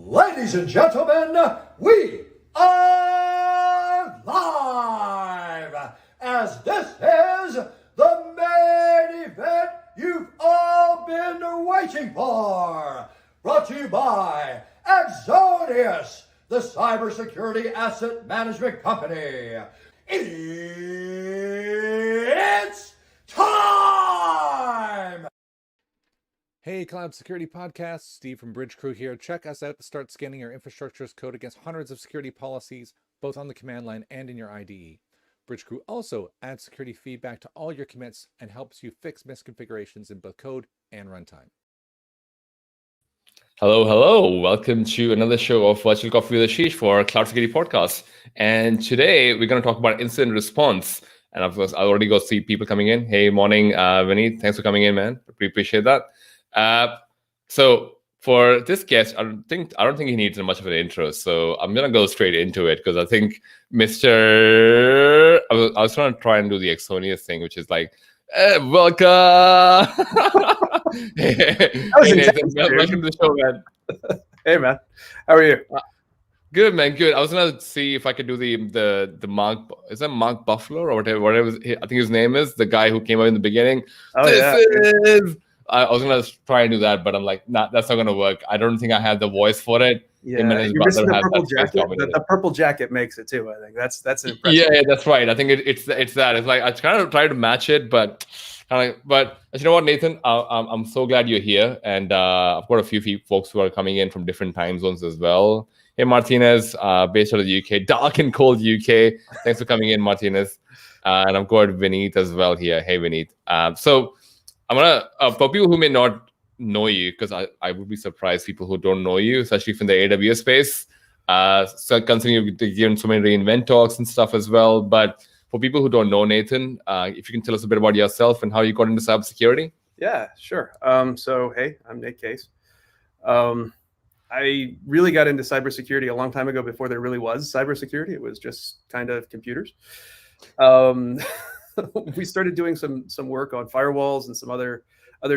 Ladies and gentlemen, we are live, as this is the main event you've all been waiting for. Brought to you by Exonius, the cybersecurity asset management company. It's time! Hey, Cloud Security Podcast, Steve from Bridge Crew here. Check us out to start scanning your infrastructure's code against hundreds of security policies, both on the command line and in your IDE. Bridge Crew also adds security feedback to all your commits and helps you fix misconfigurations in both code and runtime. Hello. Welcome to another show of Virtual Coffee with Ashish for Cloud Security Podcast. And today we're going to talk about incident response. And of course, I already got to see people coming in. Hey, morning, Vinny. Thanks for coming in, man. We appreciate that. So for this guest, I don't think he needs much of an intro. So I'm gonna go straight into it because I think I was trying to try and do the Exonius thing, which is like, welcome. Hey, Nathan, welcome to the show, man. Hey, man. How are you? Good, man. Good. I was gonna see if I could do the Mark. Is that Mark Buffalo or whatever? I think his name is the guy who came out in the beginning. Oh, this is. I was gonna try and do that, but I'm like, nah, that's not gonna work. I don't think I have the voice for it. Yeah, you're missing the purple jacket. The purple jacket makes it too. I think that's an impressive. Yeah, that's right. I think it's that. It's like I kind of try to match it, but you know what, Nathan? I'm so glad you're here, and I've got a few folks who are coming in from different time zones as well. Hey, Martinez, based out of the UK, dark and cold UK. Thanks for coming in, Martinez. And I've got Vineet as well here. Hey, Vineet. So I'm gonna for people who may not know you, because I would be surprised people who don't know you, especially from the AWS space. So considering you've given so many reInvent talks and stuff as well. But for people who don't know Nathan, if you can tell us a bit about yourself and how you got into cybersecurity. Yeah, sure. So hey, I'm Nate Case. I really got into cybersecurity a long time ago before there really was cybersecurity. It was just kind of computers. We started doing some work on firewalls and some other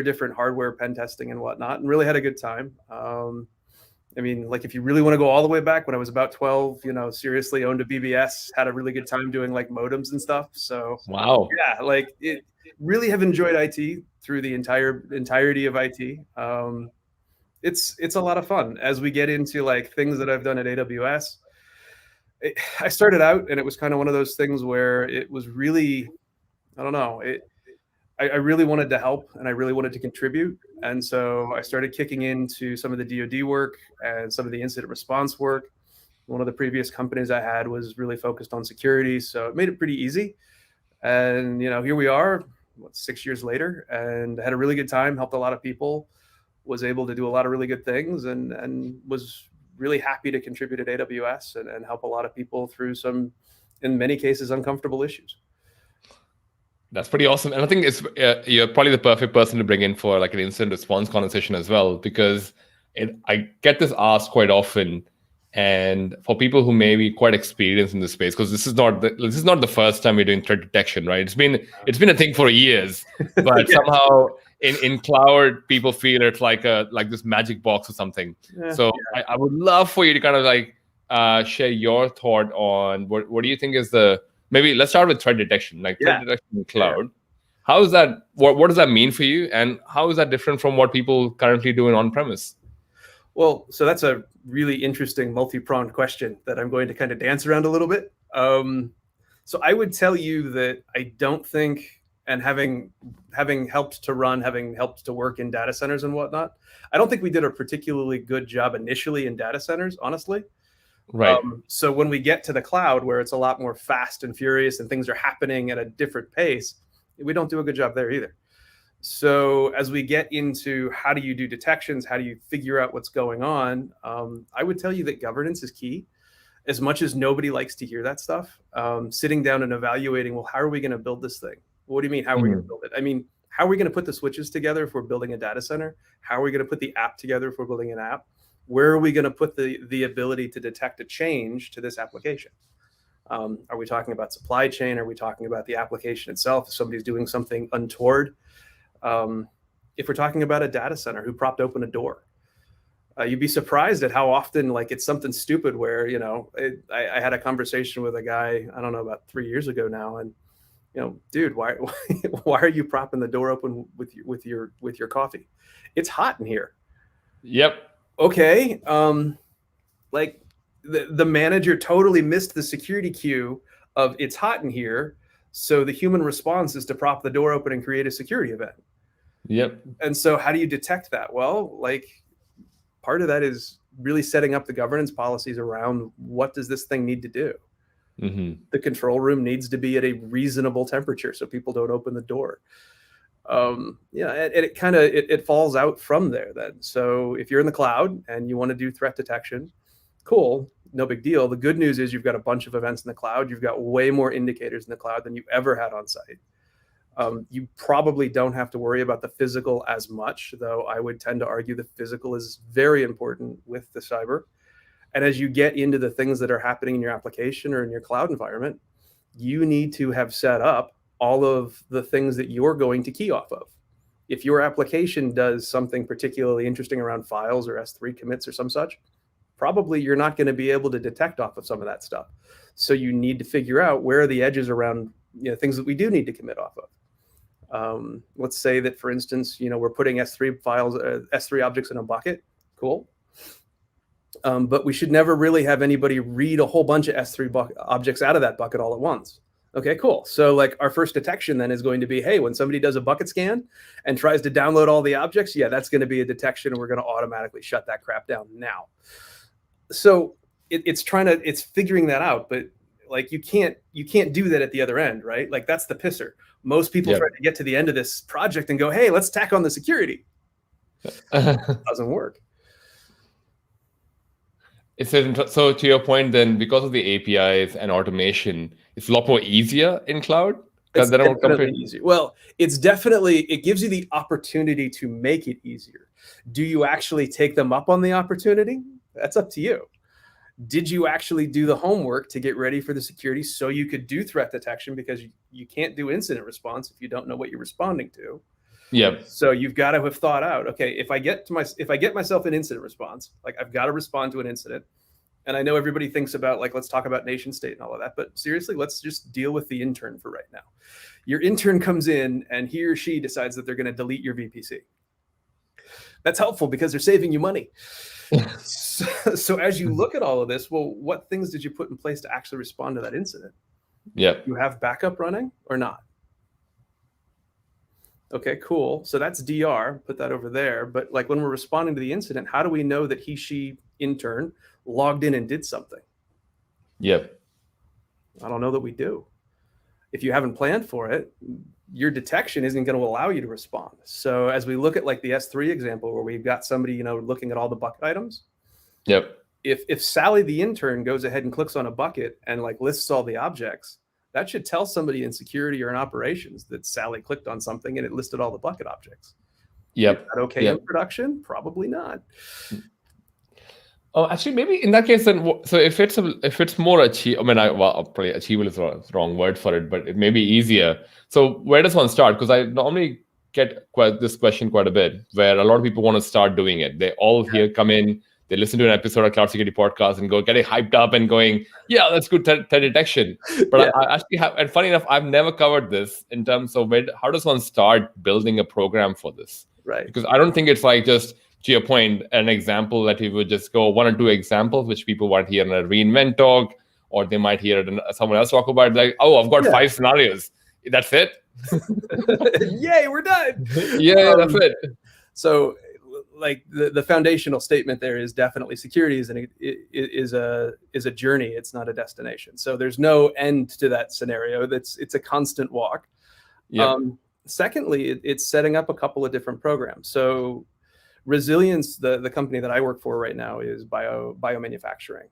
different hardware pen testing and whatnot, and really had a good time. I mean, like if you really want to go all the way back, when I was about 12, seriously owned a BBS, had a really good time doing like modems and stuff. So wow, yeah, like it really have enjoyed IT through the entirety of IT. It's a lot of fun as we get into like things that I've done at AWS. I started out and it was kind of one of those things where it was really, I don't know, I really wanted to help and I really wanted to contribute. And so I started kicking into some of the DoD work and some of the incident response work. One of the previous companies I had was really focused on security. So it made it pretty easy. And, here we are, 6 years later, and had a really good time, helped a lot of people, was able to do a lot of really good things, and was really happy to contribute at AWS and help a lot of people through some, in many cases, uncomfortable issues. That's pretty awesome. And I think you're probably the perfect person to bring in for like an incident response conversation as well, because I get this asked quite often. And for people who may be quite experienced in this space, because this is not the first time we're doing threat detection, right? It's been a thing for years, but Yeah. somehow in cloud, people feel it's like this magic box or something. Yeah. So I would love for you to kind of like share your thought on what do you think is maybe let's start with threat detection, like threat detection in cloud. Yeah. How is that? What does that mean for you, and how is that different from what people currently do in on-premise? Well, so that's a really interesting multi-pronged question that I'm going to kind of dance around a little bit. So I would tell you that I don't think, and having helped to run, having helped to work in data centers and whatnot, I don't think we did a particularly good job initially in data centers, honestly. Right. So when we get to the cloud, where it's a lot more fast and furious and things are happening at a different pace, we don't do a good job there either. So as we get into how do you do detections, how do you figure out what's going on, I would tell you that governance is key. As much as nobody likes to hear that stuff, sitting down and evaluating, well, how are we going to build this thing? What do you mean, how are we going to build it? I mean, how are we going to put the switches together if we're building a data center? How are we going to put the app together if we're building an app? Where are we going to put the ability to detect a change to this application? Are we talking about supply chain? Are we talking about the application itself? If somebody's doing something untoward? If we're talking about a data center who propped open a door, you'd be surprised at how often, like, it's something stupid where, you know, I had a conversation with a guy, I don't know, about 3 years ago now. And, you know, dude, why are you propping the door open with your coffee? It's hot in here. Yep. Okay. Like the manager totally missed the security cue of it's hot in here. So the human response is to prop the door open and create a security event. Yep. And so how do you detect that? Well, like, part of that is really setting up the governance policies around what does this thing need to do. Mm-hmm. The control room needs to be at a reasonable temperature so people don't open the door. Yeah, and it kind of it falls out from there then. So if you're in the cloud and you want to do threat detection, cool, no big deal. The good news is you've got a bunch of events in the cloud. You've got way more indicators in the cloud than you ever had on site. You probably don't have to worry about the physical as much, though I would tend to argue the physical is very important with the cyber. And as you get into the things that are happening in your application or in your cloud environment, you need to have set up all of the things that you're going to key off of. If your application does something particularly interesting around files or S3 commits or some such, probably you're not going to be able to detect off of some of that stuff. So you need to figure out where are the edges around, you know, things that we do need to commit off of. Let's say that, for instance, you know, we're putting S3 files, S3 objects in a bucket. Cool. But we should never really have anybody read a whole bunch of S3 objects out of that bucket all at once. Okay, cool. So like our first detection then is going to be, hey, when somebody does a bucket scan and tries to download all the objects, yeah, that's going to be a detection, and we're going to automatically shut that crap down now. So it's figuring that out, but like you can't do that at the other end, right? Like that's the pisser. Most people try to get to the end of this project and go, hey, let's tack on the security. Doesn't work. So to your point, then, because of the APIs and automation, it's a lot more easier in cloud. It's definitely easier. Well, it gives you the opportunity to make it easier. Do you actually take them up on the opportunity? That's up to you. Did you actually do the homework to get ready for the security so you could do threat detection? Because you can't do incident response if you don't know what you're responding to. Yep. So you've got to have thought out, okay, if I get myself an incident response, like I've got to respond to an incident. And I know everybody thinks about, like, let's talk about nation state and all of that, but seriously, let's just deal with the intern for right now. Your intern comes in and he or she decides that they're going to delete your VPC. That's helpful because they're saving you money. So as you look at all of this, well, what things did you put in place to actually respond to that incident? Yeah. You have backup running or not? Okay, cool. So that's DR, put that over there. But like when we're responding to the incident, how do we know that she intern logged in and did something? Yep. I don't know that we do. If you haven't planned for it, your detection isn't going to allow you to respond. So as we look at like the S3 example where we've got somebody, you know, looking at all the bucket items. Yep. If Sally, the intern, goes ahead and clicks on a bucket and like lists all the objects, that should tell somebody in security or in operations that Sally clicked on something and it listed all the bucket objects. Yep. Is that okay in production? Probably not. Oh, actually, maybe in that case, then, so if it's more achievable, I mean, probably achievable is the wrong word for it, but it may be easier. So where does one start? Because I normally get this question quite a bit, where a lot of people want to start doing it. They all come in, they listen to an episode of Cloud Security Podcast and go getting hyped up and going, yeah, that's good threat detection. But I actually have, and funny enough, I've never covered this in terms of how does one start building a program for this? Right. Because I don't think it's like just, to your point, an example that you would just go one or two examples, which people might hear in a reInvent talk, or they might hear someone else talk about it, like, oh, I've got 5 scenarios. That's it. Yay, we're done. Yeah, that's it. So like the foundational statement there is definitely security is a journey. It's not a destination. So there's no end to that scenario. It's a constant walk. Yep. Secondly, it's setting up a couple of different programs. So Resilience, the company that I work for right now, is biomanufacturing.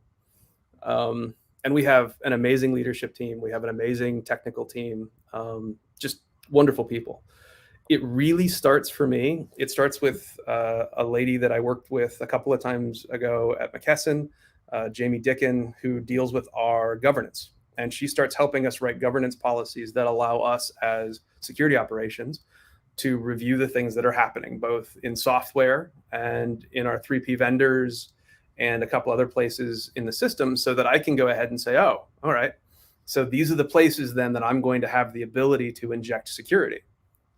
And we have an amazing leadership team. We have an amazing technical team, just wonderful people. It really starts for me. It starts with a lady that I worked with a couple of times ago at McKesson, Jamie Dickin, who deals with our governance. And she starts helping us write governance policies that allow us as security operations to review the things that are happening, both in software and in our 3P vendors and a couple other places in the system, so that I can go ahead and say, oh, all right, so these are the places then that I'm going to have the ability to inject security.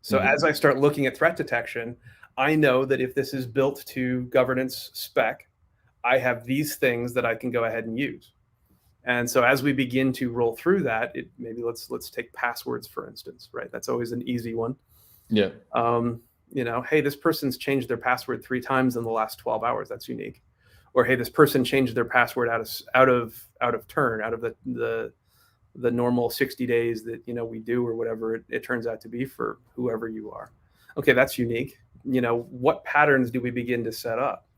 So as I start looking at threat detection, I know that if this is built to governance spec, I have these things that I can go ahead and use. And so as we begin to roll through that, maybe let's take passwords, for instance, right? That's always an easy one. Yeah. Hey, this person's changed their password 3 times in the last 12 hours. That's unique. Or hey, this person changed their password out of turn, out of the normal 60 days that we do, or whatever it turns out to be for whoever you are. Okay, that's unique. What patterns do we begin to set up?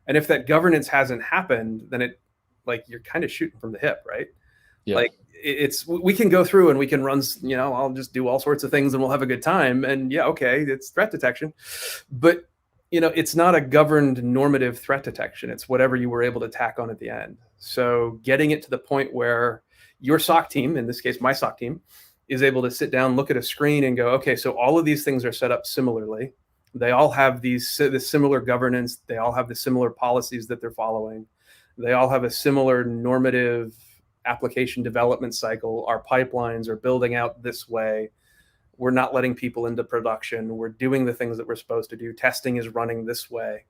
And if that governance hasn't happened, then you're kind of shooting from the hip, right? Yeah. We can go through and we can run, I'll just do all sorts of things and we'll have a good time. And yeah, okay, it's threat detection, but it's not a governed normative threat detection. It's whatever you were able to tack on at the end. So getting it to the point where your SOC team, in this case, my SOC team, is able to sit down, look at a screen and go, okay, so all of these things are set up similarly. They all have this similar governance. They all have the similar policies that they're following. They all have a similar normative application development cycle. Our pipelines are building out this way. We're not letting people into production. We're doing the things that we're supposed to do. Testing is running this way.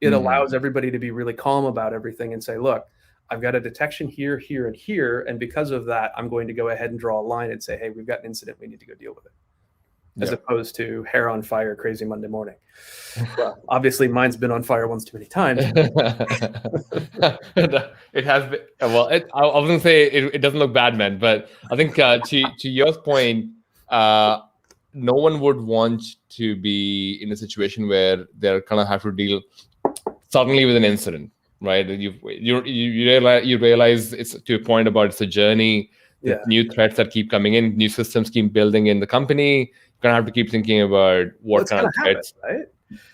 It allows everybody to be really calm about everything and say, look, I've got a detection here, here, and here. And because of that, I'm going to go ahead and draw a line and say, hey, we've got an incident. We need to go deal with it. As opposed to hair on fire, crazy Monday morning. Well, obviously mine's been on fire once too many times. It has been, well, I was going to say it doesn't look bad, man. But I think to your point, no one would want to be in a situation where they're kind of have to deal suddenly with an incident, right? You realize it's to a point about it's a journey. Yeah. New threats that keep coming in, new systems keep building in the company. You're gonna have to keep thinking about what kind of threats, right?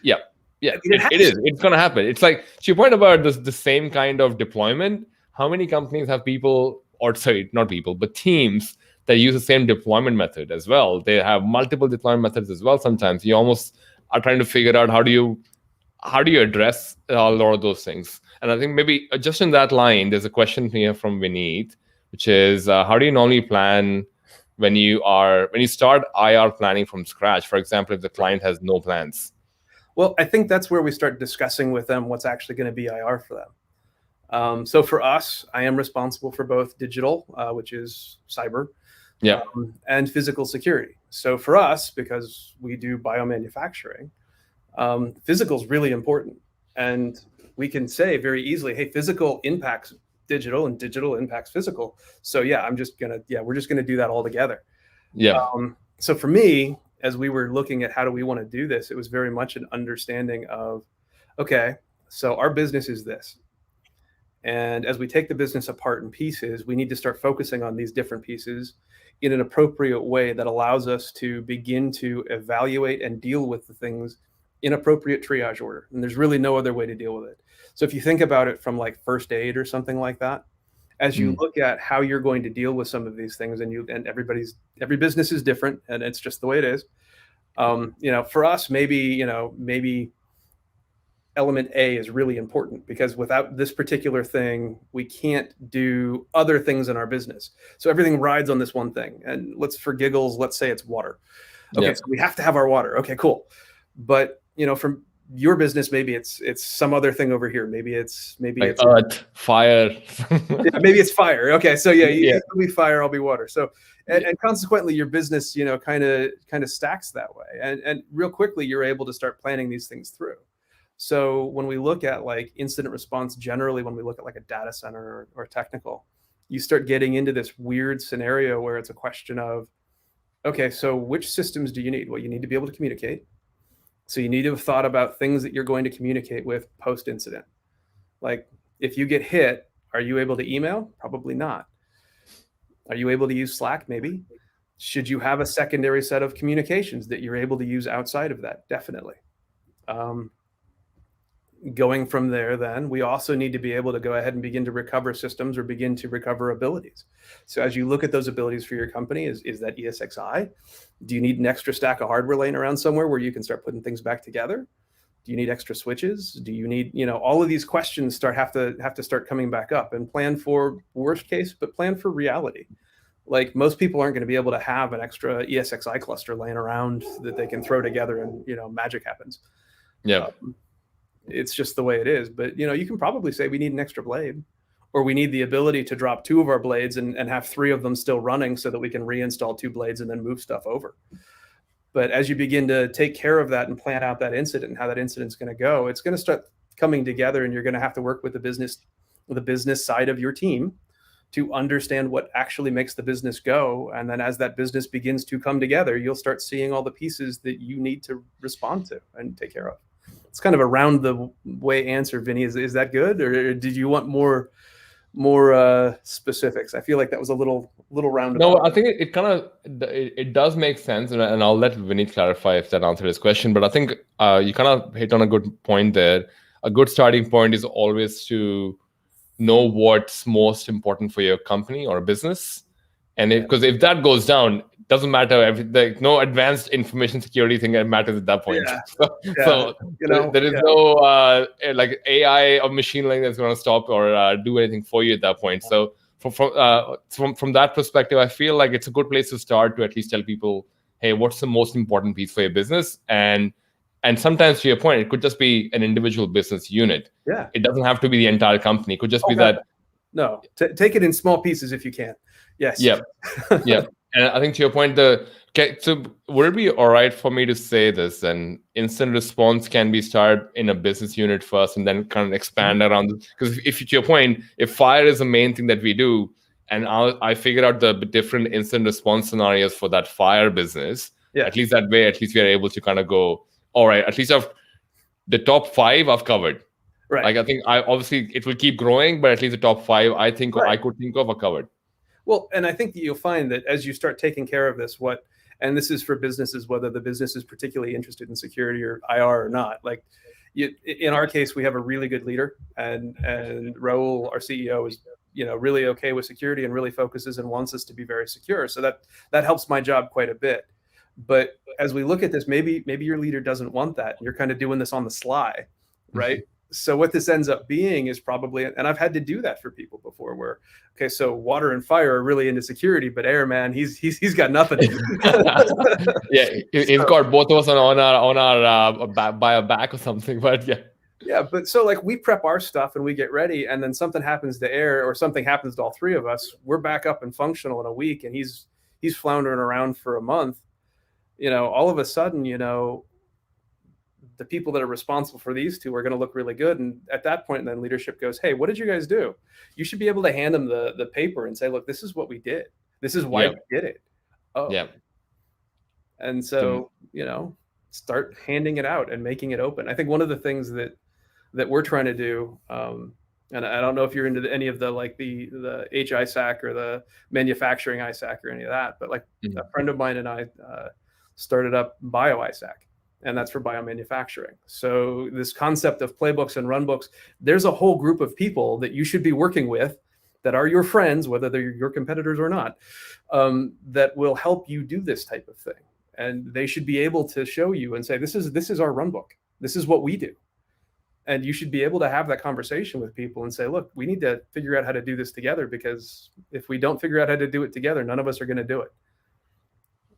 Yeah, it is. It's gonna happen. It's like to your point about the same kind of deployment. How many companies have people, or sorry, not people, but teams that use the same deployment method as well? They have multiple deployment methods as well. Sometimes you almost are trying to figure out how do you address a lot of those things. And I think maybe just in that line, there's a question here from Vineet, which is how do you normally plan when you start IR planning from scratch? For example, if the client has no plans. Well, I think that's where we start discussing with them what's actually going to be IR for them. So for us, I am responsible for both digital, which is cyber, and physical security. So for us, because we do biomanufacturing, physical is really important. And we can say very easily, hey, physical impacts digital and digital impacts physical. So we're just going to do that all together. Yeah. So for me, as we were looking at how do we want to do this, it was very much an understanding of, okay, so our business is this. And as we take the business apart in pieces, we need to start focusing on these different pieces in an appropriate way that allows us to begin to evaluate and deal with the things in appropriate triage order. And there's really no other way to deal with it. So if you think about it from like first aid or something like that, as you look at how you're going to deal with some of these things, and every business is different, and it's just the way it is. For us, maybe element A is really important, because without this particular thing, we can't do other things in our business. So everything rides on this one thing. And for giggles, let's say it's water. Okay, so we have to have our water. Okay, cool. But from your business, maybe it's some other thing over here. Maybe it's earth, fire. Maybe it's fire. Okay, so you'll be fire, I'll be water. So and consequently, your business, kind of stacks that way. And real quickly, you're able to start planning these things through. So when we look at like incident response, generally, when we look at like a data center or technical, you start getting into this weird scenario where it's a question of, okay, so which systems do you need? Well, you need to be able to communicate. So you need to have thought about things that you're going to communicate with post-incident. Like if you get hit, are you able to email? Probably not. Are you able to use Slack? Maybe. Should you have a secondary set of communications that you're able to use outside of that? Definitely. Going from there, then we also need to be able to go ahead and begin to recover systems or begin to recover abilities. So as you look at those abilities for your company, is that ESXi? Do you need an extra stack of hardware laying around somewhere where you can start putting things back together? Do you need extra switches? Do you need, all of these questions have to start coming back up, and plan for worst case, but plan for reality. Like most people aren't going to be able to have an extra ESXi cluster laying around that they can throw together and, magic happens. Yeah. It's just the way it is. But, you can probably say we need an extra blade, or we need the ability to drop 2 of our blades and have 3 of them still running so that we can reinstall 2 blades and then move stuff over. But as you begin to take care of that and plan out that incident and how that incident's going to go, it's going to start coming together, and you're going to have to work with the business side of your team to understand what actually makes the business go. And then as that business begins to come together, you'll start seeing all the pieces that you need to respond to and take care of. It's kind of a round the way answer, Vinny. Is that good, or did you want more specifics? I feel like that was a little roundabout. No, I think it kind of it does make sense, and I'll let Vinny clarify if that answered his question. But I think you kind of hit on a good point there. A good starting point is always to know what's most important for your company or business, and because if that goes down, it doesn't matter. No advanced information security thing that matters at that point. So there is no like AI or machine learning that's going to stop or do anything for you at that point. So from that perspective, I feel like it's a good place to start to at least tell people, hey, what's the most important piece for your business? And sometimes, to your point, it could just be an individual business unit. Yeah. It doesn't have to be the entire company. It could just be that. No, take it in small pieces if you can. Yes. Yeah. Yeah. And I think to your point, so would it be all right for me to say this? And incident response can be started in a business unit first and then kind of expand around. Because if to your point, if fire is the main thing that we do, and I figured out the different incident response scenarios for that fire business, at least that way, at least we are able to kind of go, all right, at least the top 5 I've covered. Right. Like I think obviously it will keep growing, but at least the top 5 I think I could think of are covered. Well, and I think that you'll find that as you start taking care of this, and this is for businesses, whether the business is particularly interested in security or IR or not. Like in our case, we have a really good leader, and Raul, our CEO, is really okay with security and really focuses and wants us to be very secure. So that helps my job quite a bit. But as we look at this, maybe your leader doesn't want that. You're kind of doing this on the sly, right? So what this ends up being is probably, and I've had to do that for people before, where, okay, so water and fire are really into security, but air, man, he's got nothing. Yeah, he's got both of us on our by our back or something, but yeah. Yeah, but so like we prep our stuff and we get ready, and then something happens to air or something happens to all 3 of us. We're back up and functional in a week, and he's floundering around for a month. All of a sudden, the people that are responsible for these 2 are going to look really good. And at that point, then leadership goes, hey, what did you guys do? You should be able to hand them the paper and say, look, this is what we did. This is why we did it. Oh, yeah. And so, start handing it out and making it open. I think one of the things that we're trying to do, and I don't know if you're into any of the HISAC or the manufacturing ISAC or any of that, but like a friend of mine and I started up Bio ISAC. And that's for biomanufacturing. So this concept of playbooks and runbooks, there's a whole group of people that you should be working with that are your friends, whether they're your competitors or not, that will help you do this type of thing. And they should be able to show you and say, this is our runbook. This is what we do. And you should be able to have that conversation with people and say, look, we need to figure out how to do this together, because if we don't figure out how to do it together, none of us are going to do it.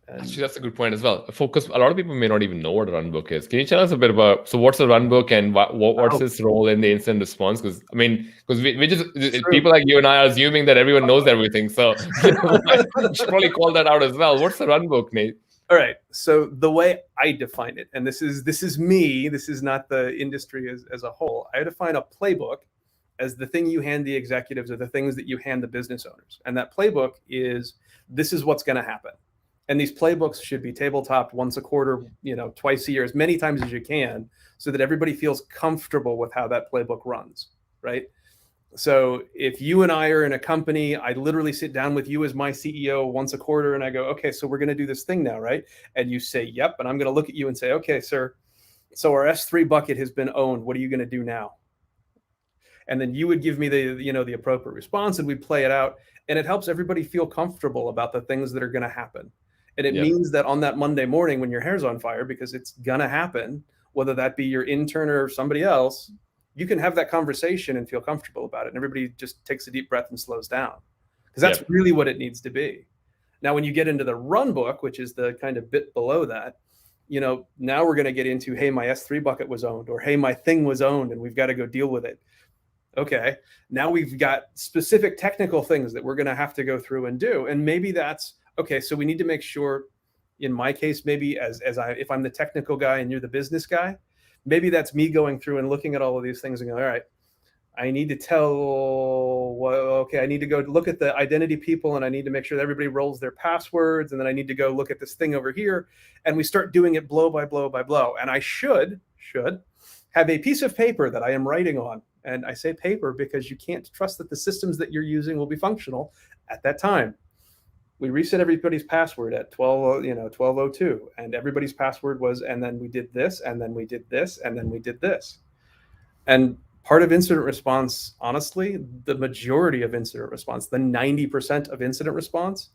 Actually, that's a good point as well. Focus. A lot of people may not even know what a runbook is. Can you tell us a bit about, so what's a runbook and what's its role in the incident response? Because we just, people like you and I are assuming that everyone knows everything. So we should probably call that out as well. What's a runbook, Nate? All right. So the way I define it, and this is me, this is not the industry as a whole. I define a playbook as the thing you hand the executives or the things that you hand the business owners. And that playbook is, this is what's going to happen. And these playbooks should be tabletopped once a quarter, twice a year, as many times as you can, so that everybody feels comfortable with how that playbook runs, right? So if you and I are in a company, I literally sit down with you as my CEO once a quarter and I go, okay, so we're going to do this thing now, right? And you say, yep. And I'm going to look at you and say, okay, sir, so our S3 bucket has been owned. What are you going to do now? And then you would give me the appropriate response, and we'd play it out. And it helps everybody feel comfortable about the things that are going to happen. And it means that on that Monday morning when your hair's on fire, because it's going to happen, whether that be your intern or somebody else, you can have that conversation and feel comfortable about it. And everybody just takes a deep breath and slows down, because that's really what it needs to be. Now, when you get into the Runbook, which is the kind of bit below that, now we're going to get into, hey, my S3 bucket was owned, or hey, my thing was owned and we've got to go deal with it. Okay, now we've got specific technical things that we're going to have to go through and do. And maybe that's, okay, so we need to make sure, in my case, maybe if I'm the technical guy and you're the business guy, maybe that's me going through and looking at all of these things and going, all right, I need to I need to go look at the identity people, and I need to make sure that everybody rolls their passwords. And then I need to go look at this thing over here. And we start doing it blow by blow by blow. And I should have a piece of paper that I am writing on. And I say paper because you can't trust that the systems that you're using will be functional at that time. We reset everybody's password at 12:02, and everybody's password was, and then we did this, and then we did this, and then we did this. And part of incident response, honestly, the majority of incident response, the 90% of incident response,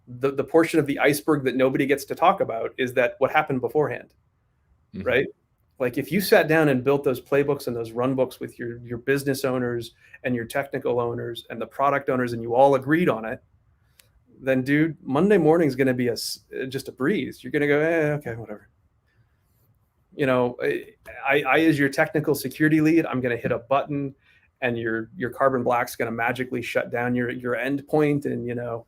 the portion of the iceberg that nobody gets to talk about is that what happened beforehand, right? Like if you sat down and built those playbooks and those runbooks with your business owners and your technical owners and the product owners, and you all agreed on it, then dude, Monday morning is going to be just a breeze. You're going to go, okay, whatever. I as your technical security lead, I'm going to hit a button, and your Carbon Black's going to magically shut down your endpoint. And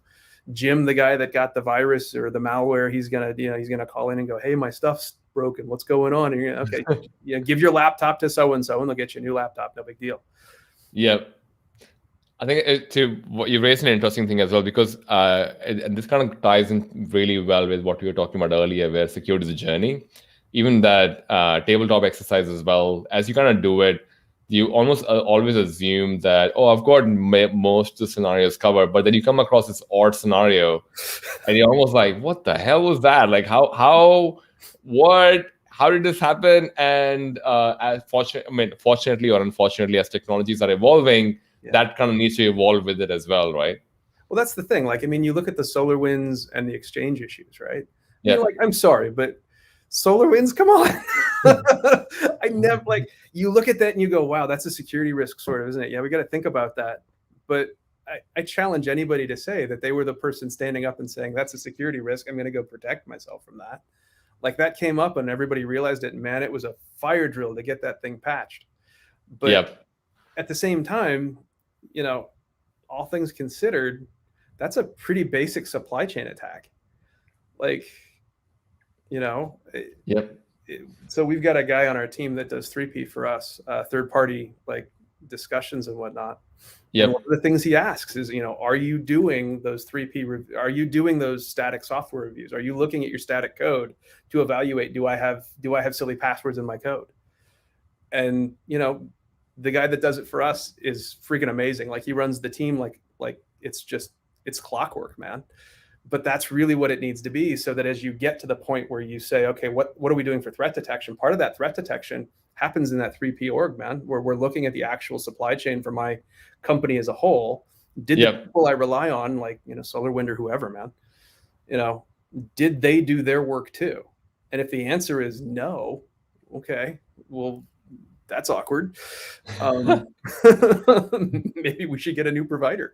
Jim, the guy that got the virus or the malware, he's going to call in and go, hey, my stuff's broken. What's going on? And you're okay. Give your laptop to so and so, and they'll get you a new laptop. No big deal. Yep. I think you raised an interesting thing as well, because and this kind of ties in really well with what we were talking about earlier, where security is a journey. Even that tabletop exercise as well, as you kind of do it, you almost always assume that, I've got most of the scenarios covered, but then you come across this odd scenario, and you're almost like, what the hell was that? Like how did this happen? And fortunately or unfortunately, as technologies are evolving, that kind of needs to evolve with it as well, right? Well, that's the thing. You look at the SolarWinds and the Exchange issues, right? Yeah. You're like, I'm sorry, but SolarWinds, come on. I never you look at that and you go, wow, that's a security risk, sort of, isn't it? Yeah, we got to think about that. But I challenge anybody to say that they were the person standing up and saying, that's a security risk. I'm going to go protect myself from that. That came up and everybody realized it. And man, it was a fire drill to get that thing patched. But at the same time, all things considered, that's a pretty basic supply chain attack. So we've got a guy on our team that does 3P for us, third party discussions and whatnot. And one of the things he asks is, are you doing those 3P? Are you doing those static software reviews? Are you looking at your static code to evaluate, do I have silly passwords in my code? And the guy that does it for us is freaking amazing. He runs the team like it's clockwork, man. But that's really what it needs to be, so that as you get to the point where you say, okay, what are we doing for threat detection? Part of that threat detection happens in that 3P org, man, where we're looking at the actual supply chain for my company as a whole. Did the people I rely on, SolarWinds or whoever, man, did they do their work too? And if the answer is no, okay, well, that's awkward. Maybe we should get a new provider.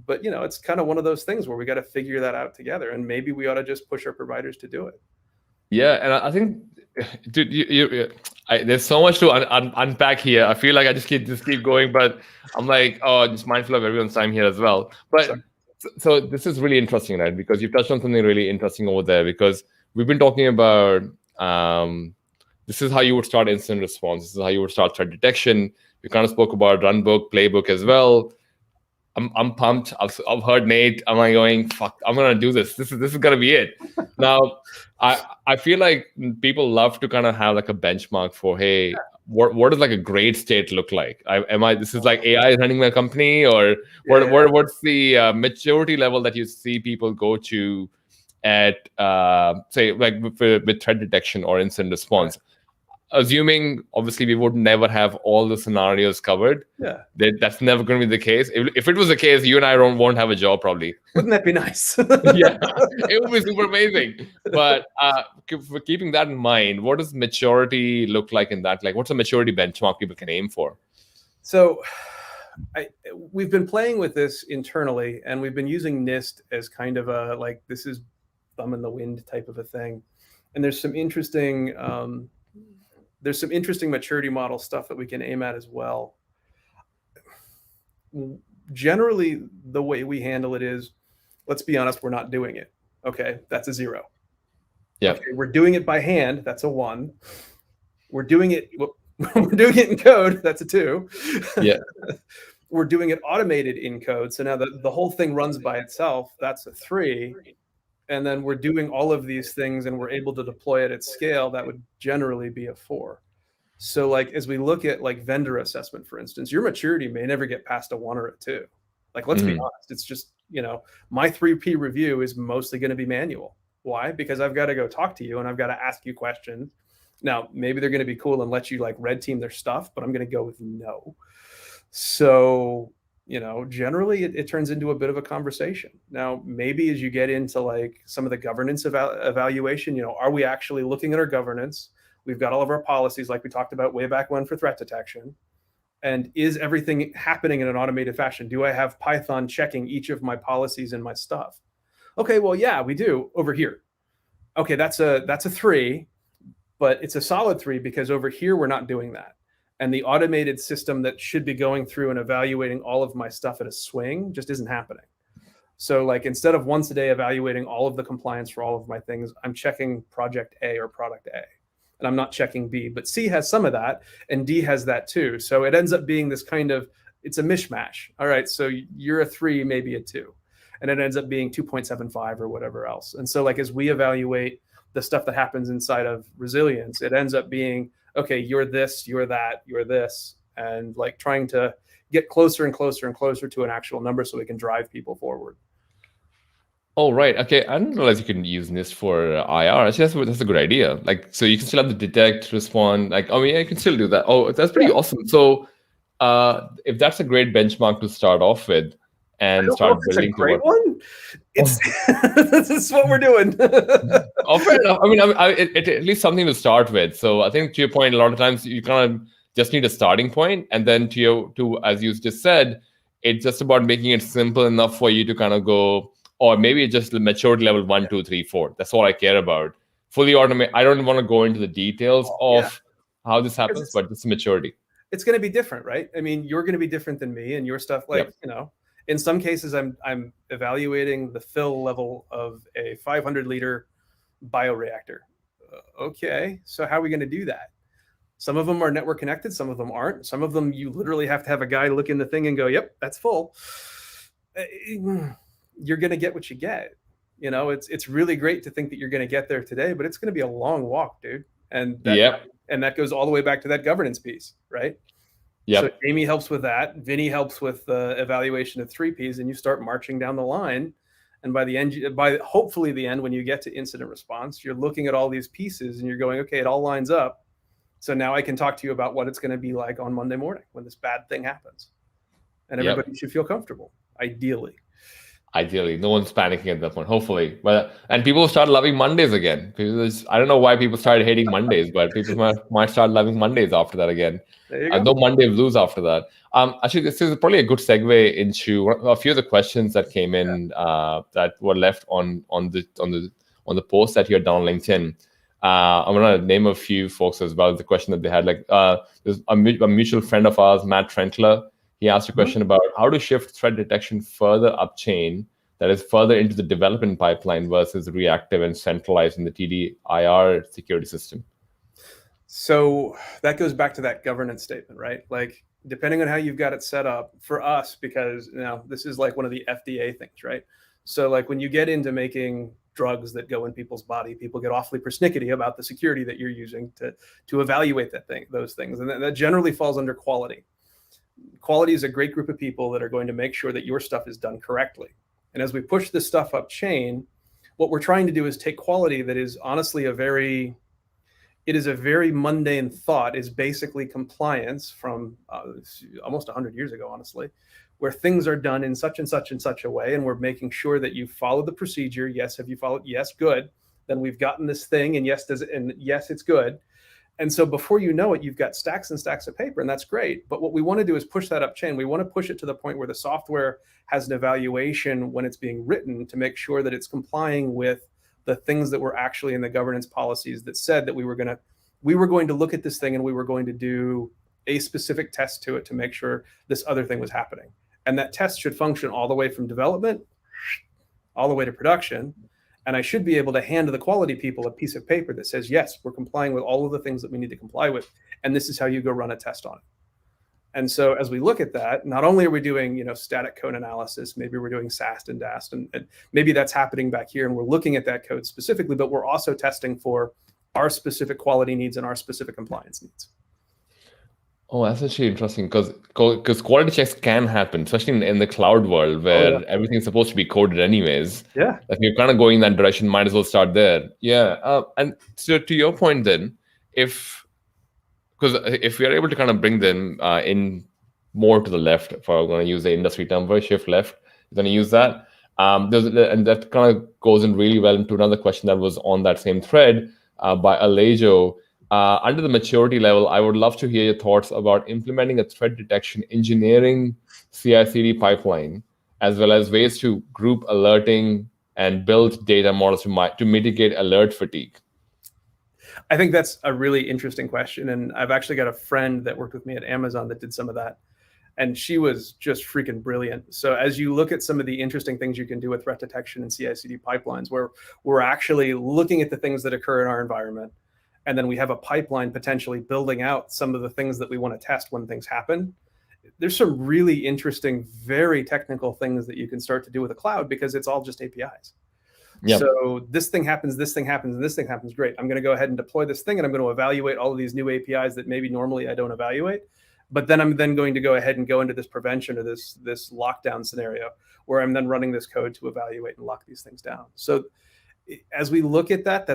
But it's kind of one of those things where we got to figure that out together, and maybe we ought to just push our providers to do it. Yeah, and I think, dude, there's so much to unpack here. I feel like I just keep going, but I'm like, just mindful of everyone's time here as well. But so this is really interesting, right? Because you've touched on something really interesting over there. Because we've been talking about this is how you would start incident response. This is how you would start threat detection. We kind of spoke about Runbook, Playbook as well. I'm pumped. I've heard Nate. I'm like going, fuck, I'm gonna do this. This is gonna be it. Now, I feel like people love to kind of have like a benchmark for, hey, what does like a great state look like? This is like AI running my company, or what's the maturity level that you see people go to at say like with threat detection or incident response? Assuming obviously we would never have all the scenarios covered. Yeah, that's never going to be the case. If it was the case, you and I won't have a job probably. Wouldn't that be nice? Yeah, it would be super amazing. But for keeping that in mind, what does maturity look like in that? Like, what's a maturity benchmark people can aim for? So we've been playing with this internally, and we've been using NIST as kind of a, like, this is thumb in the wind type of a thing. And there's some interesting maturity model stuff that we can aim at as well. Generally, the way we handle it is, let's be honest, we're not doing it. Okay, that's a 0. Yeah. Okay, we're doing it by hand. That's a 1. We're doing it in code. That's a 2. Yeah. We're doing it automated in code. So now the whole thing runs by itself. That's a 3. And then we're doing all of these things and we're able to deploy it at scale. That would generally be a 4. So like, as we look at like vendor assessment, for instance, your maturity may never get past a 1 or a 2. Like, let's be honest. It's just, my 3P review is mostly going to be manual. Why? Because I've got to go talk to you and I've got to ask you questions. Now, maybe they're going to be cool and let you like red team their stuff, but I'm going to go with no. So, generally it turns into a bit of a conversation. Now, maybe as you get into like some of the governance evaluation, are we actually looking at our governance? We've got all of our policies like we talked about way back when for threat detection. And is everything happening in an automated fashion? Do I have Python checking each of my policies and my stuff? Okay, well, yeah, we do over here. Okay, that's a 3, but it's a solid 3 because over here we're not doing that. And the automated system that should be going through and evaluating all of my stuff at a swing just isn't happening. So like, instead of once a day evaluating all of the compliance for all of my things, I'm checking project A or product A. And I'm not checking B, but C has some of that and D has that too. So it ends up being this kind of, it's a mishmash. All right, so you're a 3, maybe a 2. And it ends up being 2.75 or whatever else. And so like, as we evaluate the stuff that happens inside of resilience, it ends up being, okay, you're this, you're that, you're this, and like trying to get closer and closer and closer to an actual number so we can drive people forward. Oh, right. Okay. I didn't realize you can use NIST for IR. Actually, that's a good idea. Like, so you can still have the detect, respond. Like, I mean, yeah, you can still do that. Oh, that's pretty awesome. So if that's a great benchmark to start off with and start building it's a great one. It's this is what we're doing. Oh, fair enough. I mean, it at least something to start with. So I think to your point, a lot of times you kind of just need a starting point, and then to as you just said, it's just about making it simple enough for you to kind of go, or maybe just the maturity level 1, 2, 3, 4. That's all I care about. Fully automate. I don't want to go into the details of how this happens, but it's maturity. It's going to be different, right? I mean, you're going to be different than me, and your stuff, like in some cases, I'm evaluating the fill level of a 500-liter bioreactor. Okay, so how are we going to do that? Some of them are network connected, some of them aren't. Some of them you literally have to have a guy look in the thing and go, "Yep, that's full." You're going to get what you get. It's really great to think that you're going to get there today, but it's going to be a long walk, dude. And that goes all the way back to that governance piece, right? Yeah. So Amy helps with that. Vinny helps with the evaluation of 3Ps, and you start marching down the line. And by the end, by hopefully the end, when you get to incident response, you're looking at all these pieces and you're going, okay, it all lines up. So now I can talk to you about what it's going to be like on Monday morning when this bad thing happens. And everybody should feel comfortable, ideally. Ideally, no one's panicking at that point, hopefully. And people start loving Mondays again. I don't know why people started hating Mondays, but people might start loving Mondays after that again. No Monday blues after that. Actually, this is probably a good segue into a few of the questions that came in that were left on the post that you had done on LinkedIn. I'm gonna name a few folks as well. The question that they had, like there's a mutual friend of ours, Matt Trentler. He asked a question about how to shift threat detection further upchain, that is further into the development pipeline versus reactive and centralized in the TDIR security system. So that goes back to that governance statement, right? Like, depending on how you've got it set up for us, because this is like one of the FDA things, right? So like when you get into making drugs that go in people's body, people get awfully persnickety about the security that you're using to evaluate those things, and that generally falls under quality. Quality is a great group of people that are going to make sure that your stuff is done correctly. And as we push this stuff up chain, what we're trying to do is take quality that is honestly a very mundane thought, is basically compliance from almost 100 years ago, honestly, where things are done in such and such and such a way, and we're making sure that you follow the procedure. Yes, have you followed? Yes, good. Then we've gotten this thing, and yes, it's good. And so before you know it, you've got stacks and stacks of paper, and that's great. But what we want to do is push that up chain. We want to push it to the point where the software has an evaluation when it's being written to make sure that it's complying with the things that were actually in the governance policies that said that we were going to look at this thing and we were going to do a specific test to it to make sure this other thing was happening. And that test should function all the way from development all the way to production. And I should be able to hand the quality people a piece of paper that says, yes, we're complying with all of the things that we need to comply with. And this is how you go run a test on it. And so as we look at that, not only are we doing, static code analysis, maybe we're doing SAST and DAST, and maybe that's happening back here and we're looking at that code specifically, but we're also testing for our specific quality needs and our specific compliance needs. Oh, that's actually interesting because quality checks can happen, especially in the cloud world where everything's supposed to be coded anyways. Yeah. If you're kind of going that direction, might as well start there. Yeah. And so to your point then, if we are able to kind of bring them in more to the left, if I'm going to use the industry term for shift left, you're going to use that. And that kind of goes in really well into another question that was on that same thread by Alejo. Under the maturity level, I would love to hear your thoughts about implementing a threat detection engineering CI/CD pipeline, as well as ways to group alerting and build data models to mitigate alert fatigue. I think that's a really interesting question. And I've actually got a friend that worked with me at Amazon that did some of that. And she was just freaking brilliant. So as you look at some of the interesting things you can do with threat detection and CI/CD pipelines, where we're actually looking at the things that occur in our environment, and then we have a pipeline potentially building out some of the things that we want to test when things happen. There's some really interesting, very technical things that you can start to do with a cloud because it's all just APIs. Yep. So this thing happens, and this thing happens. Great. I'm going to go ahead and deploy this thing, and I'm going to evaluate all of these new APIs that maybe normally I don't evaluate. But then I'm going to go ahead and go into this prevention or this lockdown scenario where I'm then running this code to evaluate and lock these things down. So as we look at that,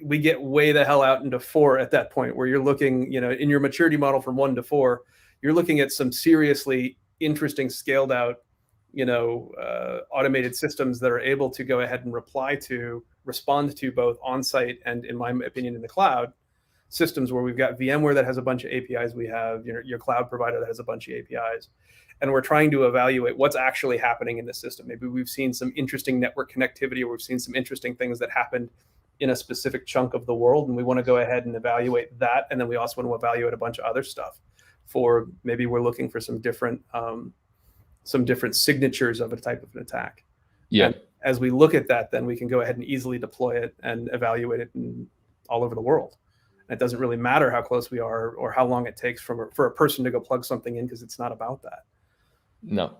we get way the hell out into 4 at that point, where you're looking, in your maturity model from 1 to 4, you're looking at some seriously interesting scaled out, automated systems that are able to go ahead and respond to both on-site and, in my opinion, in the cloud systems, where we've got VMware that has a bunch of APIs. We have your cloud provider that has a bunch of APIs. And we're trying to evaluate what's actually happening in the system. Maybe we've seen some interesting network connectivity, or we've seen some interesting things that happened in a specific chunk of the world, and we want to go ahead and evaluate that. And then we also want to evaluate a bunch of other stuff for maybe we're looking for some different signatures of a type of an attack. Yeah. And as we look at that, then we can go ahead and easily deploy it and evaluate it all over the world. And it doesn't really matter how close we are or how long it takes for a person to go plug something in, because it's not about that. No.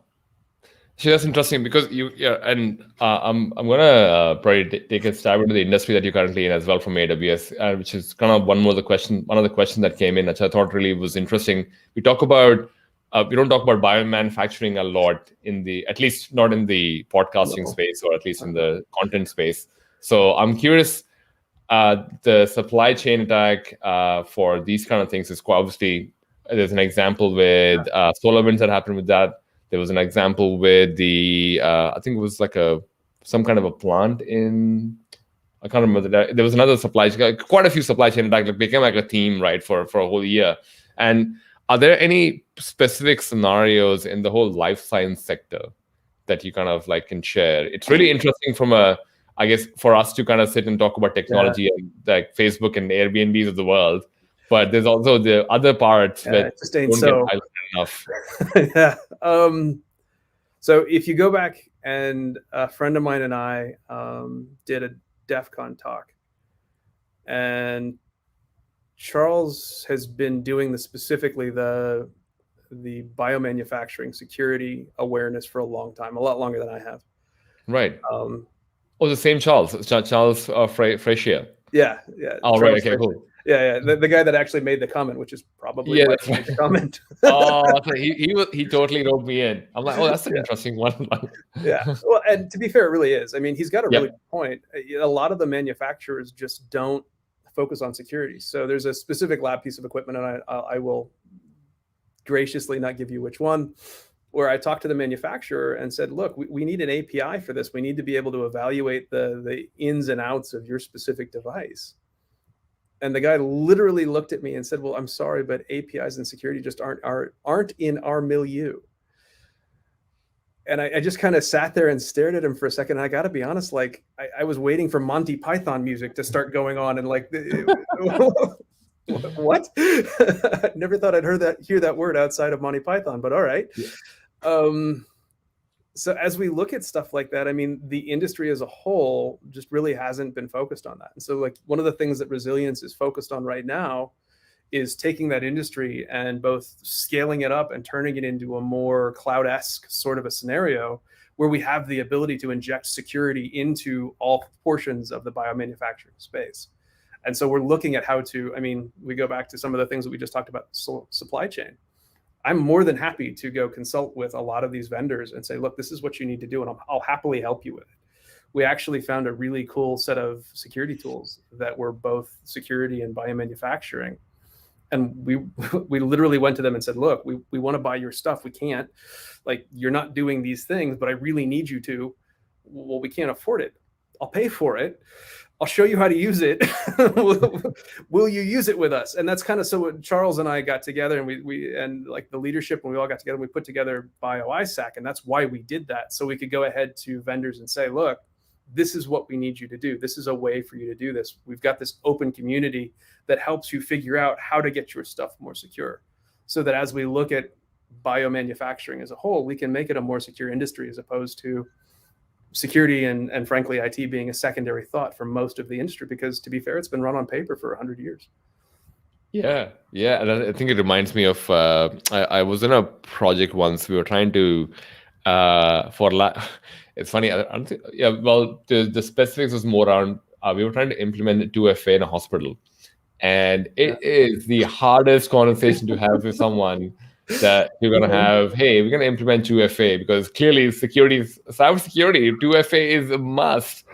So that's interesting because I'm gonna probably take a stab into the industry that you're currently in as well from AWS, which is kind of one of the questions that came in, which I thought really was interesting. We don't talk about biomanufacturing a lot at least not in the podcasting space, or at least in the content space. So I'm curious, the supply chain attack for these kind of things is quite obviously. There's an example with SolarWinds that happened with that. There was an example with I think it was like some kind of a plant in, I can't remember that. There was another quite a few supply chain attacks. It became like a theme, right, for a whole year. And are there any specific scenarios in the whole life science sector that you kind of can share? It's really interesting I guess, for us to kind of sit and talk about technology and like Facebook and Airbnbs of the world. But there's also the other parts that just ain't so enough. Yeah. So if you go back, and a friend of mine and I did a DEF CON talk, and Charles has been doing specifically the biomanufacturing security awareness for a long time, a lot longer than I have. Right. The same Charles, Charles Frazier. Yeah. Oh, Charles right. Okay, Frazier. cool. Yeah. The guy that actually made the comment, which is probably why that's he made the comment. So he totally wrote me in. I'm like, oh, that's an interesting one. Yeah. Well, and to be fair, it really is. I mean, he's got a really good point. A lot of the manufacturers just don't focus on security. So there's a specific lab piece of equipment, and I will graciously not give you which one, where I talked to the manufacturer and said, look, we need an API for this. We need to be able to evaluate the ins and outs of your specific device. And the guy literally looked at me and said, well, I'm sorry, but APIs and security just aren't in our milieu. And I just kind of sat there and stared at him for a second. And I got to be honest, like I was waiting for Monty Python music to start going on, and like, what? I never thought I'd hear that word outside of Monty Python, but all right. Yeah. So as we look at stuff like that, I mean, the industry as a whole just really hasn't been focused on that. And so like one of the things that Resilience is focused on right now is taking that industry and both scaling it up and turning it into a more cloud-esque sort of a scenario where we have the ability to inject security into all portions of the biomanufacturing space. And so we're looking at how to, I mean, we go back to some of the things that we just talked about, supply chain. I'm more than happy to go consult with a lot of these vendors and say, look, this is what you need to do, and I'll happily help you with it. We actually found a really cool set of security tools that were both security and biomanufacturing. And we literally went to them and said, look, we want to buy your stuff. We can't, like, you're not doing these things, but I really need you to. Well, we can't afford it. I'll pay for it. I'll show you how to use it. Will you use it with us? And that's kind of, so what Charles and I got together, and we and like the leadership, when we all got together, we put together BioISAC, and that's why we did that. So we could go ahead to vendors and say, look, this is what we need you to do. This is a way for you to do this. We've got this open community that helps you figure out how to get your stuff more secure, so that as we look at biomanufacturing as a whole, we can make it a more secure industry, as opposed to security and frankly, IT being a secondary thought for most of the industry, because to be fair, it's been run on paper for 100 years. Yeah. And I think it reminds me of, I was in a project once. We were trying to, it's funny. I don't think, well, the specifics was more around, we were trying to implement 2FA in a hospital. And it is the hardest conversation to have with someone that you're going to have, hey, we're going to implement 2FA, because clearly cybersecurity, 2FA is a must.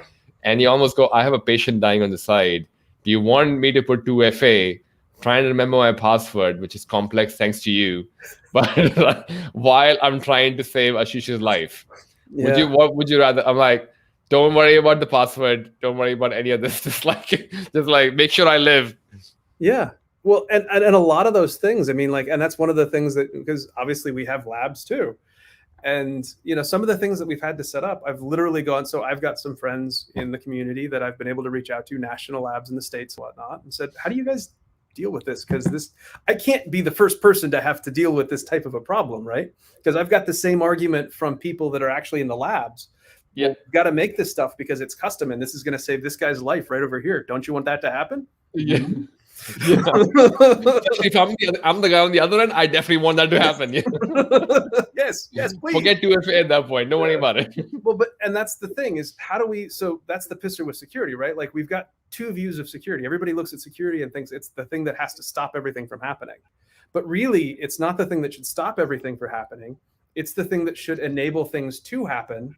And you almost go, I have a patient dying on the side. Do you want me to put 2FA, trying to remember my password, which is complex thanks to you, but while I'm trying to save Ashish's life? Yeah. What would you rather? I'm like, don't worry about the password. Don't worry about any of this. Just like make sure I live. Yeah. Well, and a lot of those things, I mean, like, and that's one of the things that, because obviously we have labs too. And, some of the things that we've had to set up, I've literally gone, so I've got some friends in the community that I've been able to reach out to, national labs in the States and whatnot, and said, how do you guys deal with this? Because I can't be the first person to have to deal with this type of a problem, right? Because I've got the same argument from people that are actually in the labs. Yeah, well, got to make this stuff because it's custom, and this is going to save this guy's life right over here. Don't you want that to happen? Yeah. Yeah. If I'm the guy on the other end, I definitely want that to happen. Yeah. Yes, please. Forget 2FA at that point. Don't worry about it. Well, and that's the thing is, so that's the pisser with security, right? Like, we've got two views of security. Everybody looks at security and thinks it's the thing that has to stop everything from happening. But really, it's not the thing that should stop everything from happening. It's the thing that should enable things to happen,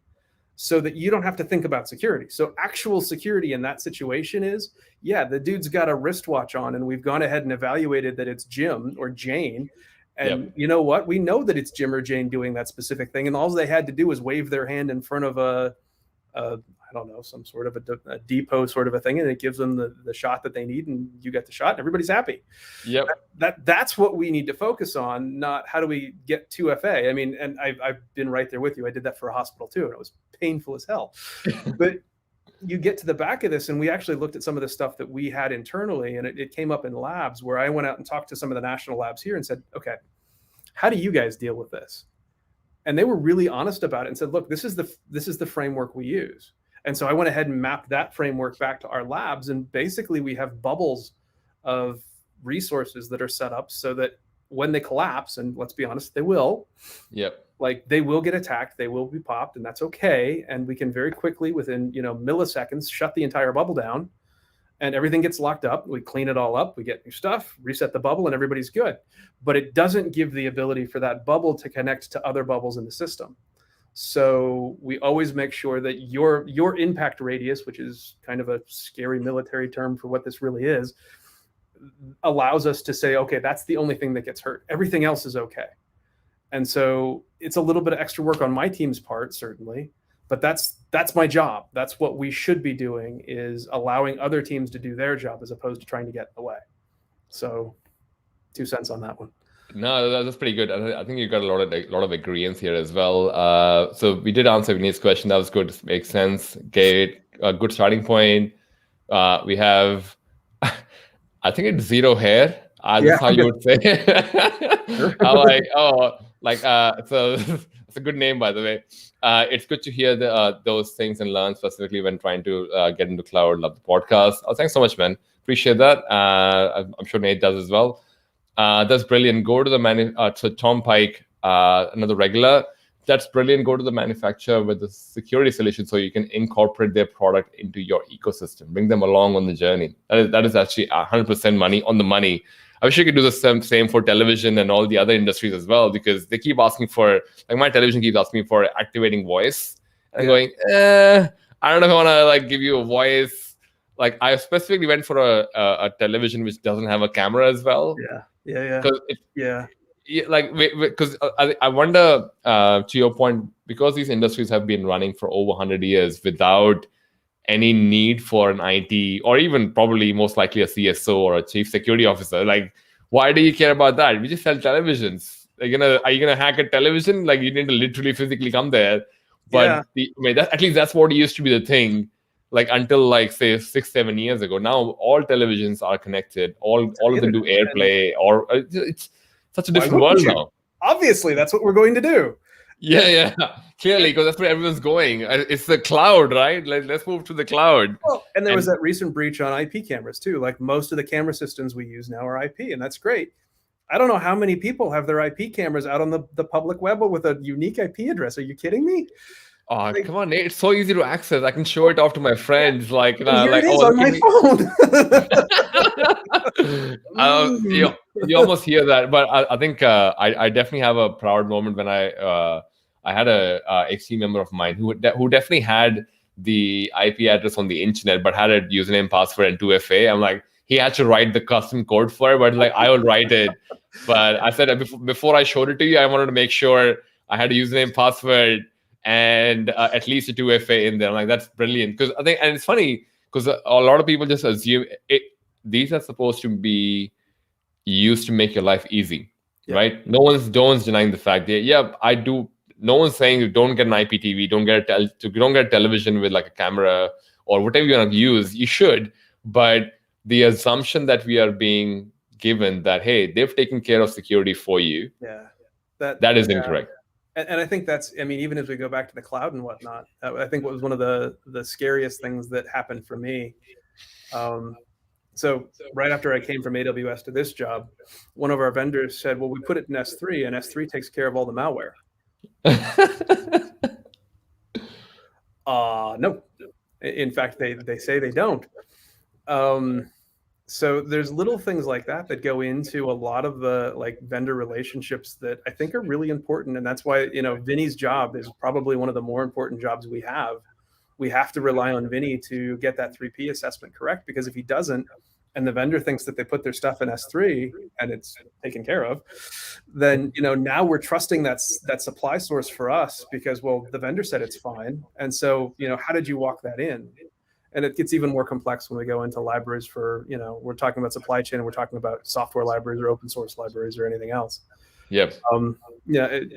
so that you don't have to think about security. So actual security in that situation is, yeah, the dude's got a wristwatch on, and we've gone ahead and evaluated that it's Jim or Jane. And You know what? We know that it's Jim or Jane doing that specific thing. And all they had to do was wave their hand in front of I don't know, some sort of a depot sort of a thing, and it gives them the shot that they need, and you get the shot, and everybody's happy. Yep. That's what we need to focus on, not how do we get 2FA. I mean, and I've been right there with you. I did that for a hospital too, and it was painful as hell. But you get to the back of this, and we actually looked at some of the stuff that we had internally, and it came up in labs where I went out and talked to some of the national labs here and said, okay, how do you guys deal with this? And they were really honest about it and said, look, this is the framework we use. And so I went ahead and mapped that framework back to our labs. And basically we have bubbles of resources that are set up so that when they collapse, and let's be honest, they will, Yep. like they will get attacked, they will be popped, and that's okay. And we can very quickly, within milliseconds, shut the entire bubble down, and everything gets locked up. We clean it all up, we get new stuff, reset the bubble, and everybody's good. But it doesn't give the ability for that bubble to connect to other bubbles in the system. So we always make sure that your impact radius, which is kind of a scary military term for what this really is, allows us to say, okay, that's the only thing that gets hurt. Everything else is okay. And so it's a little bit of extra work on my team's part, certainly, but that's my job. That's what we should be doing, is allowing other teams to do their job as opposed to trying to get in the way. So 2 cents on that one. No, that's pretty good. I think you got a lot of agreements here as well. So we did answer Vinny's question. That was good. Makes sense. Gave a good starting point. We have, I think it's zero hair. That's how you would say. So it's a good name, by the way. It's good to hear those things and learn specifically when trying to get into cloud. Love the podcast. Oh, thanks so much, man. Appreciate that. I'm sure Nate does as well. That's brilliant. Go to the so Tom Pike, another regular. That's brilliant. Go to the manufacturer with the security solution so you can incorporate their product into your ecosystem. Bring them along on the journey. That is actually 100% money on the money. I wish you could do the same for television and all the other industries as well, because they keep asking for, like my television keeps asking me for activating voice. And going, I don't know if I want to like give you a voice. Like I specifically went for a television which doesn't have a camera as well. Because I wonder, to your point, because these industries have been running for over 100 years without any need for an IT, or even probably most likely a CSO or a chief security officer, like why do you care about that? We just sell televisions. Are you gonna hack a television? Like you need to literally physically come there. But at least that's what used to be the thing. Like until like say 6-7 years ago. Now all televisions are connected. All of them do AirPlay, or it's such a different world now. Obviously, that's what we're going to do. Yeah. Clearly, because that's where everyone's going. It's the cloud, right? Let's move to the cloud. Well, and there was that recent breach on IP cameras too. Like most of the camera systems we use now are IP, and that's great. I don't know how many people have their IP cameras out on the public web with a unique IP address. Are you kidding me? Oh, come on, Nate. It's so easy to access. I can show it off to my friends. Like, on my phone. You almost hear that. But I think I definitely have a proud moment when I had a XT member of mine who definitely had the IP address on the internet, but had a username, password, and 2FA. I'm like, he had to write the custom code for it, but like I will write it. But I said before I showed it to you, I wanted to make sure I had a username, password, and at least a 2FA in there. I'm like, that's brilliant. Because I think, and it's funny because a lot of people just assume these are supposed to be used to make your life easy, right? No one's denying the fact that I do. No one's saying you don't get an IPTV, don't get a television with like a camera or whatever you're gonna use. You should, but the assumption that we are being given that hey, they've taken care of security for you, that is incorrect. And I think that's, I mean, even as we go back to the cloud and whatnot, I think what was one of the scariest things that happened for me. So right after I came from AWS to this job, one of our vendors said, well, we put it in S3 and S3 takes care of all the malware. No, in fact, they say they don't. So there's little things like that go into a lot of the like vendor relationships that I think are really important. And that's why, Vinny's job is probably one of the more important jobs we have. We have to rely on Vinny to get that 3P assessment correct, because if he doesn't, and the vendor thinks that they put their stuff in S3 and it's taken care of, then, now we're trusting that supply source for us because, well, the vendor said it's fine. And so, how did you walk that in? And it gets even more complex when we go into libraries for, we're talking about supply chain and we're talking about software libraries or open source libraries or anything else. Yep.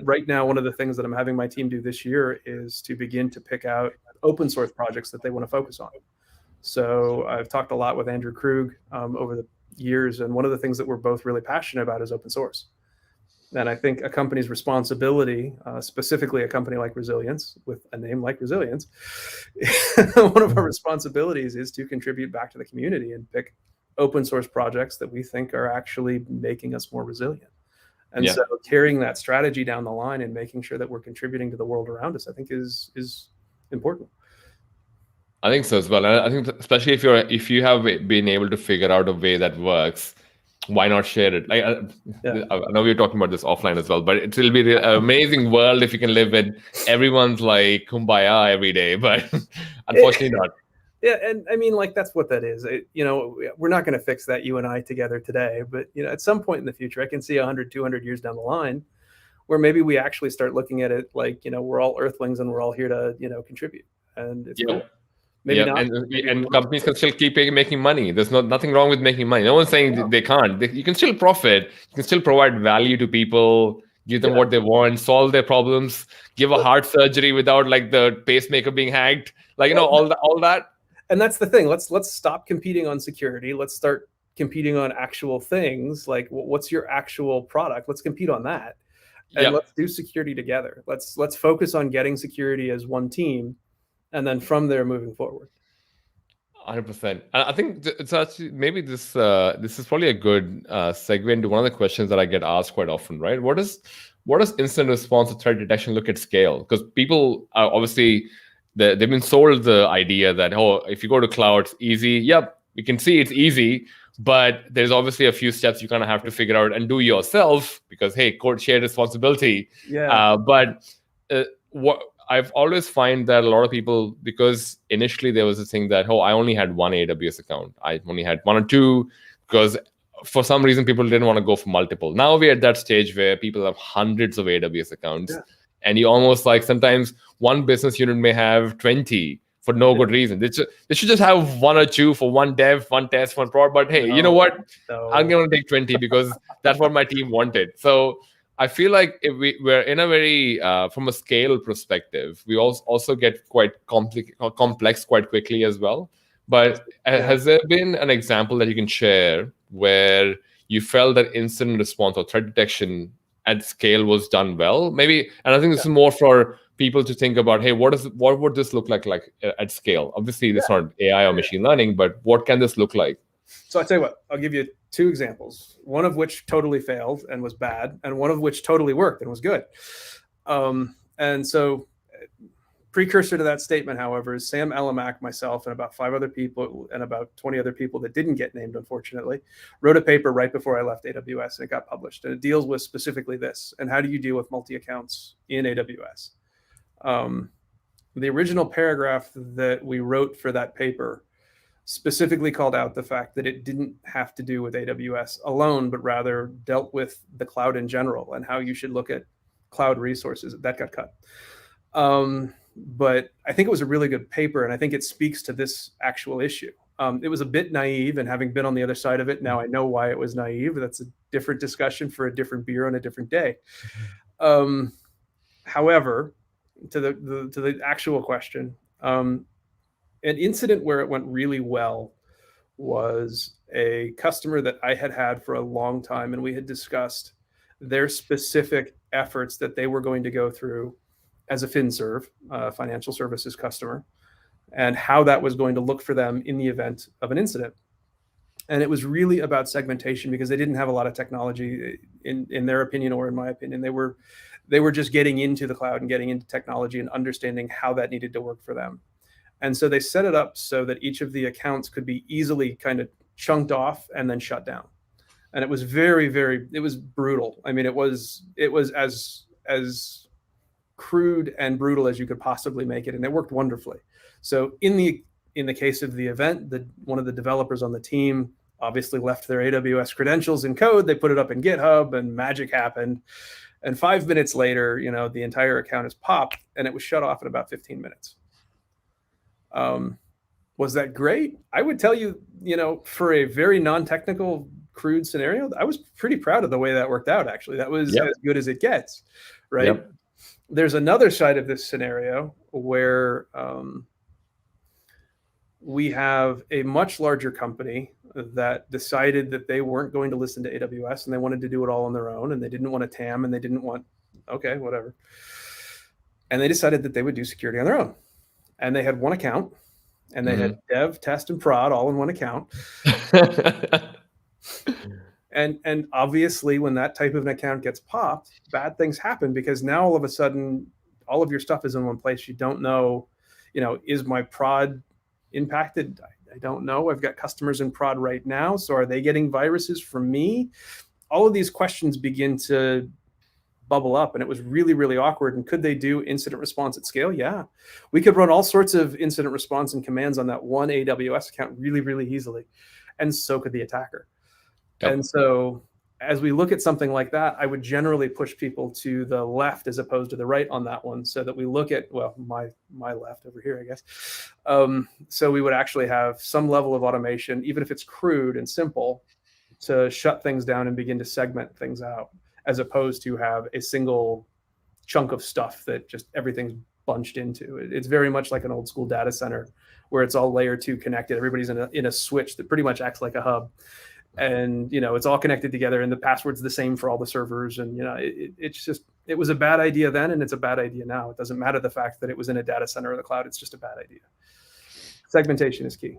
Right now, one of the things that I'm having my team do this year is to begin to pick out open source projects that they want to focus on. So I've talked a lot with Andrew Krug over the years, and one of the things that we're both really passionate about is open source. And I think a company's responsibility, specifically a company like Resilience, with a name like Resilience, one of our responsibilities is to contribute back to the community and pick open source projects that we think are actually making us more resilient. And Yeah. so carrying that strategy down the line and making sure that we're contributing to the world around us, I think is important. I think so as well. And I think especially if you have been able to figure out a way that works, why not share it? Like I know we were talking about this offline as well, but it'll be an amazing world if you can live in everyone's like kumbaya every day. But unfortunately, not. Yeah, and I mean, like, that's what that is. We're not going to fix that, you and I together today, but at some point in the future, I can see 100, 200 years down the line, where maybe we actually start looking at it like, we're all Earthlings and we're all here to, contribute. And it's cool. Maybe not. And companies can still keep making money. There's nothing wrong with making money. No one's saying they can't. You can still profit. You can still provide value to people, give them what they want, solve their problems, give a heart surgery without like the pacemaker being hacked. Like, all that. And that's the thing. Let's stop competing on security. Let's start competing on actual things. Like, what's your actual product? Let's compete on that. And let's do security together. Let's focus on getting security as one team, and then from there moving forward. 100%. I think it's actually maybe this is probably a good segue into one of the questions that I get asked quite often, right? What does incident response or threat detection look at scale? Because people are obviously they've been sold the idea that, if you go to cloud, it's easy. Yep, we can see it's easy, but there's obviously a few steps you kind of have to figure out and do yourself because, hey, shared responsibility. But what I've always find that a lot of people, because initially there was a thing that, I only had one AWS account. I only had one or two because for some reason people didn't want to go for multiple. Now we're at that stage where people have hundreds of AWS accounts. And you almost like sometimes one business unit may have 20 for no good reason. They should just have one or two for one dev, one test, one prod. But hey, you know what? I'm going to take 20 because that's what my team wanted. So I feel like if we're in a very, from a scale perspective, we also get quite complex quite quickly as well. But has there been an example that you can share where you felt that incident response or threat detection at scale was done well? Maybe, and I think this is more for people to think about, hey, what would this look like at scale? Obviously, this is not AI or machine learning, but what can this look like? So I'll tell you what, I'll give you two examples, one of which totally failed and was bad, and one of which totally worked and was good. And so precursor to that statement, however, is Sam Elamack, myself, and about 5 other people, and about 20 other people that didn't get named, unfortunately, wrote a paper right before I left AWS, and it got published. And it deals with specifically this, and how do you deal with multi-accounts in AWS? The original paragraph that we wrote for that paper specifically called out the fact that it didn't have to do with AWS alone, but rather dealt with the cloud in general and how you should look at cloud resources. That got cut. But I think it was a really good paper, and I think it speaks to this actual issue. It was a bit naive, and having been on the other side of it, now I know why it was naive. That's a different discussion for a different beer on a different day. However, to the actual question, an incident where it went really well was a customer that I had for a long time, and we had discussed their specific efforts that they were going to go through as a FinServ, financial services customer, and how that was going to look for them in the event of an incident. And it was really about segmentation because they didn't have a lot of technology in their opinion, or in my opinion. They were just getting into the cloud and getting into technology and understanding how that needed to work for them. And so they set it up so that each of the accounts could be easily kind of chunked off and then shut down. And it was very, very, it was brutal. I mean, it was as crude and brutal as you could possibly make it, and it worked wonderfly. So in the case of the event, one of the developers on the team obviously left their AWS credentials in code. They put it up in GitHub, and magic happened. And 5 minutes later, the entire account is popped, and it was shut off in about 15 minutes. Was that great? I would tell you, for a very non-technical, crude scenario, I was pretty proud of the way that worked out. Actually, that was as good as it gets, right? Yep. There's another side of this scenario where we have a much larger company that decided that they weren't going to listen to AWS, and they wanted to do it all on their own, and they didn't want a TAM, and they didn't want, okay, whatever. And they decided that they would do security on their own. And they had one account, and they had dev, test, and prod all in one account. And obviously, when that type of an account gets popped, bad things happen, because now all of a sudden, all of your stuff is in one place. You don't know, is my prod impacted? I don't know. I've got customers in prod right now. So are they getting viruses from me? All of these questions begin to bubble up, and it was really, really awkward. And could they do incident response at scale? Yeah. We could run all sorts of incident response and commands on that one AWS account really, really easily. And so could the attacker. Yep. And so as we look at something like that, I would generally push people to the left as opposed to the right on that one, so that we look at, well, my left over here, I guess. So we would actually have some level of automation, even if it's crude and simple, to shut things down and begin to segment things out, as opposed to have a single chunk of stuff that just everything's bunched into. It's very much like an old school data center where it's all layer 2 connected. Everybody's in a switch that pretty much acts like a hub. And, it's all connected together, and the password's the same for all the servers. And, it was a bad idea then, and it's a bad idea now. It doesn't matter the fact that it was in a data center or the cloud. It's just a bad idea. Segmentation is key.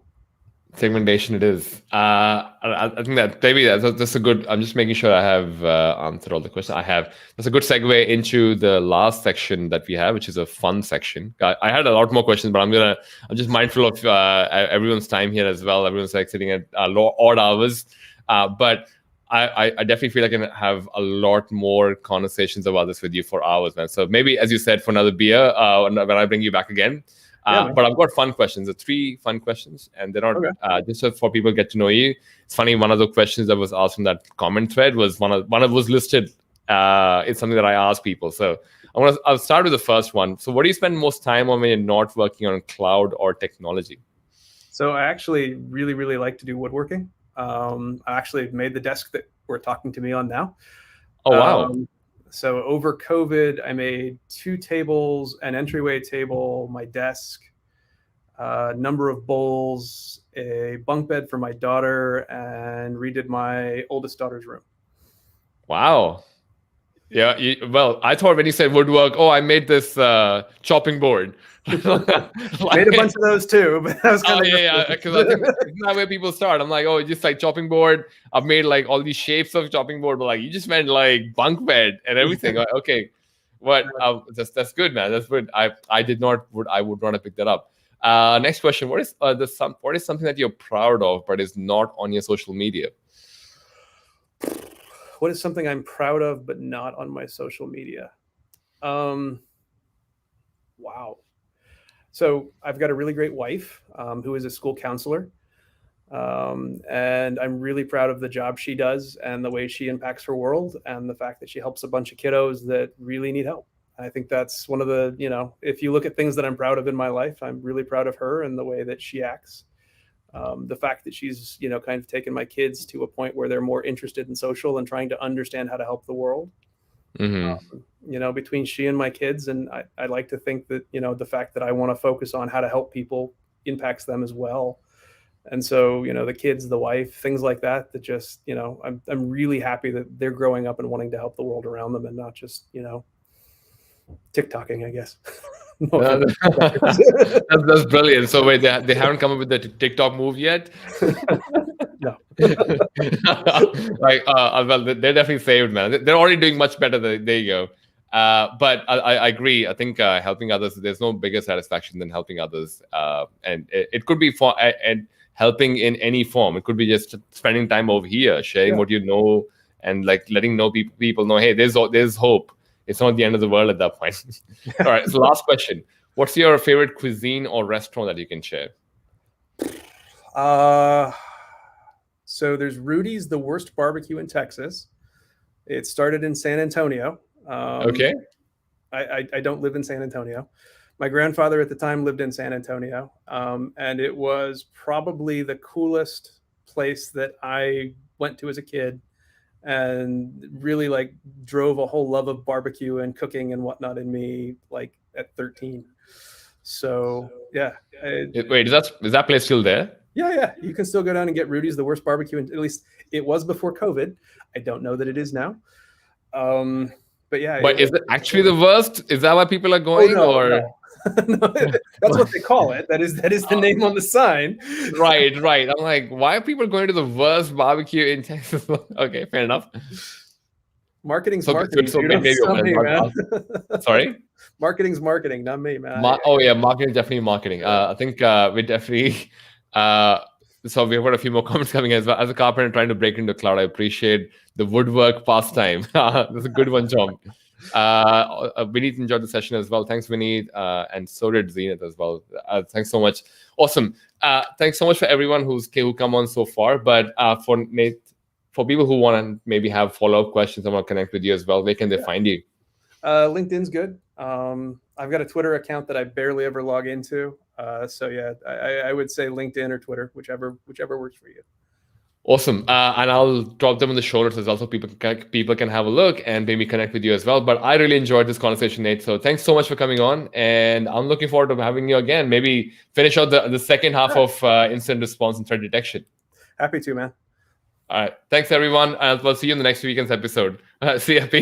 Segmentation it is. I think that maybe that's a good, I'm just making sure I have answered all the questions I have. That's a good segue into the last section that we have, which is a fun section. I had a lot more questions, but I'm just mindful of everyone's time here as well. Everyone's like sitting at odd hours. But I definitely feel I can have a lot more conversations about this with you for hours, man. So maybe, as you said, for another beer when I bring you back again. But I've got fun questions. 3 fun questions, and they're not just so for people to get to know you. It's funny. One of the questions that was asked from that comment thread was one of was listed. It's something that I ask people. So I'll start with the first one. So what do you spend most time on when you're not working on cloud or technology? So I actually really, really like to do woodworking. I actually made the desk that we're talking to me on now. Oh, wow. So over COVID, I made 2 tables, an entryway table, my desk, a number of bowls, a bunk bed for my daughter, and redid my oldest daughter's room. Wow. Yeah. Well, I thought when you said woodwork, I made this chopping board. Made a bunch of those too, but that was kind of because I think that's where people start. I'm like, just like chopping board. I've made like all these shapes of chopping board, but like you just meant like bunk bed and everything. Okay, what? That's good, man. That's good. I would not have picked that up. Next question: what is something that you're proud of but is not on your social media? What is something I'm proud of but not on my social media? Wow. So I've got a really great wife who is a school counselor. And I'm really proud of the job she does and the way she impacts her world and the fact that she helps a bunch of kiddos that really need help. I think that's one of the, if you look at things that I'm proud of in my life, I'm really proud of her and the way that she acts. The fact that she's, kind of taken my kids to a point where they're more interested in social and trying to understand how to help the world. Mm-hmm. Between she and my kids, and I like to think that, the fact that I want to focus on how to help people impacts them as well. And so, the kids, the wife, things like that just, I'm really happy that they're growing up and wanting to help the world around them and not just, TikToking, I guess. That's brilliant. So wait, they haven't come up with the TikTok move yet? No. Well, they're definitely saved, man. They're already doing much better. There you go. But I agree. I think helping others, there's no bigger satisfaction than helping others. And it could be for and helping in any form. It could be just spending time over here, sharing what you know, and like letting people know, hey, there's hope. It's not the end of the world at that point. All right. So last question. What's your favorite cuisine or restaurant that you can share? So there's Rudy's, the worst barbecue in Texas. It started in San Antonio. Okay. I don't live in San Antonio. My grandfather at the time lived in San Antonio. And it was probably the coolest place that I went to as a kid and really like drove a whole love of barbecue and cooking and whatnot in me like at 13. So yeah. Wait, is that place still there? Yeah. You can still go down and get Rudy's, the worst barbecue. At least it was before COVID. I don't know that it is now. But yeah. But is it actually the worst? Is that why people are going? No. No, that's what they call it. That is the name on the sign. Right. I'm like, why are people going to the worst barbecue in Texas? Okay, fair enough. Marketing's So marketing. so dude. maybe It's not me, man. Sorry. Marketing's marketing, not me, man. Marketing is definitely marketing. I think we definitely. So we've got a few more comments coming as well. As a carpenter trying to break into cloud, I appreciate the woodwork pastime. That's a good one, John. Vineet enjoyed the session as well. Thanks, Vineet, and so did Zenith as well. Thanks so much. Awesome. Thanks so much for everyone who come on so far. But for Nate, for people who want to maybe have follow-up questions, I want to connect with you as well. Where can they find you? LinkedIn's good. I've got a Twitter account that I barely ever log into. So yeah, I would say LinkedIn or Twitter, whichever works for you. Awesome. And I'll drop them in the show notes as well, so people can have a look and maybe connect with you as well. But I really enjoyed this conversation, Nate. So thanks so much for coming on, and I'm looking forward to having you again. Maybe finish out the second half of incident response and threat detection. Happy to, man. All right. Thanks, everyone. And we'll see you in the next weekend's episode. See ya. Peace.